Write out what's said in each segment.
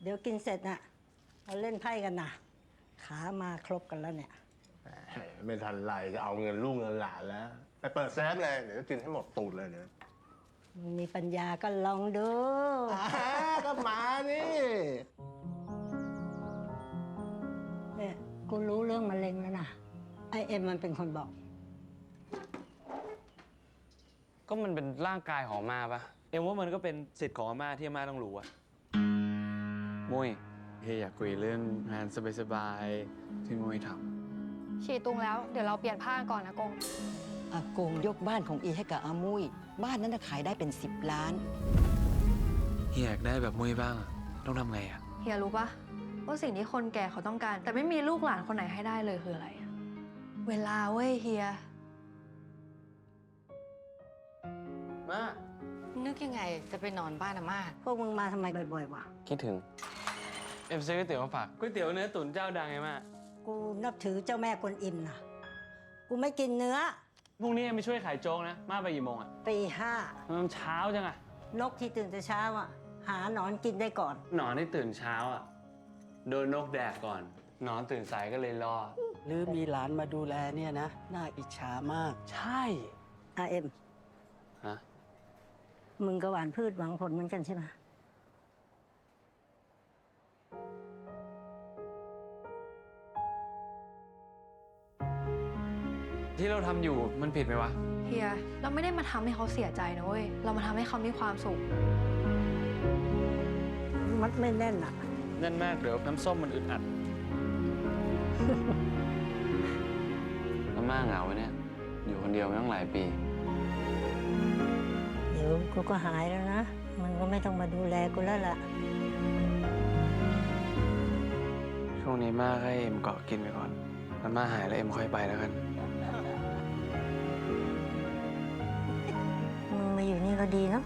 เดี๋ยวกินเสร็จน่ะเราเล่นไพ่กันนะขามาครบกันแล้วเนี่ย ไม่ทันไรจะเอาเงินลูกเงินหลานแล้วไปเปิดเซฟเลยเดี๋ยวจะกินให้หมดตูดเลยเนี่ย มีปัญญาก็ลองดู ก็มานี่ เนี่ยกูรู้เรื่องมะเร็งแล้วนะไอเอ็มมันเป็นคนบอก ก็มันเป็นร่างกายของอาม่าปะเอ็มว่ามันก็เป็นสิทธิ์ของอาม่าที่อาม่าต้องรู้อะมุ้ยเฮียอยากคุยเรื่องงานสบายๆที่มุ้ยท ฉี่ตุงแล้วเดี๋ยวเราเปลี่ยนผ้าก่อนนะกง อากงยกบ้านของอีให้กับอามุยบ้านนั้นขายได้เป็น10 ล้าน ำเฮียอยากได้แบบมุ้ยบ้างอะต้องทำไงอะ เฮียรู้ปะว่าสิ่งที่คนแก่เขาต้องการ แต่ไม่มีลูกหลานคนไหนให้ได้เลยคืออะไรอะเวลาเว้ยเฮีย มา นึกยังไงจะไปนอนบ้านอาม่า พวกมึงมาทำไมบ่อยๆวะ คิดถึงเอ็มซื้อก๋วยเตี๋ยวมาฝากก๋วยเตี๋ยวเนื้อตุ๋นเจ้าดังไงแม่ กูนับถือเจ้าแม่กวนอิมนะกูไม่กินเนื้อ พรุ่งนี้เอ็มไปช่วยขายโจ๊กนะมาไปกี่โมงอะ ตีห้า มันเช้าจังอะ นกที่ตื่นแต่เช้าอ่ะหาหนอนกินได้ก่อน หนอนที่ตื่นเช้าอะโดนนกแดกก่อนหนอนตื่นสายก็เลยรอ หรือมีหลานมาดูแลเนี่ยนะ น่าอิจฉามาก ใช่ เอ็ม ฮะ มึงก็หวานพืชหวังผลเหมือนกันใช่ไหม ที่เราทำอยู่มันผิดไหมวะ เฮียเราไม่ได้มาทำให้เขาเสียใจนะเว้ยเรามาทำให้เขามีความสุข มัดไม่แน่นอ่ะ แน่นมากเดี๋ยวน้ำส้มมันอึดอัด อาม่าเหงาเนี่ย อยู่คนเดียวมาตั้งหลายปี เดี๋ยวกูก็หายแล้วนะ มันก็ไม่ต้องมาดูแลกูแล้วล่ะ ช่วงนี้ม่าให้เอ็มเกาะกินไปก่อนถ้าม่าหายแล้วเอ็มค่อยไปแล้วกัน มึงมาอยู่นี่ก็ดีเนาะ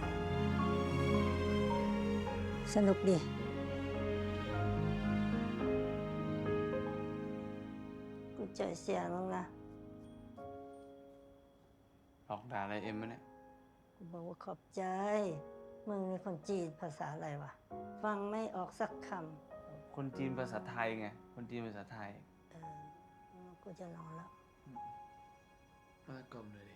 สนุกดี กูใจเสียมึงนะ หลอกด่าอะไรเอ็มมะเนี่ย กูบอกว่าขอบใจ มึงนี่คนจีนภาษาอะไรวะ ฟังไม่ออกสักค คนจีนภาษาไทยไง คนจีนภาษาไทย ำกูจะนอนแล้ว มากลมเลยดิ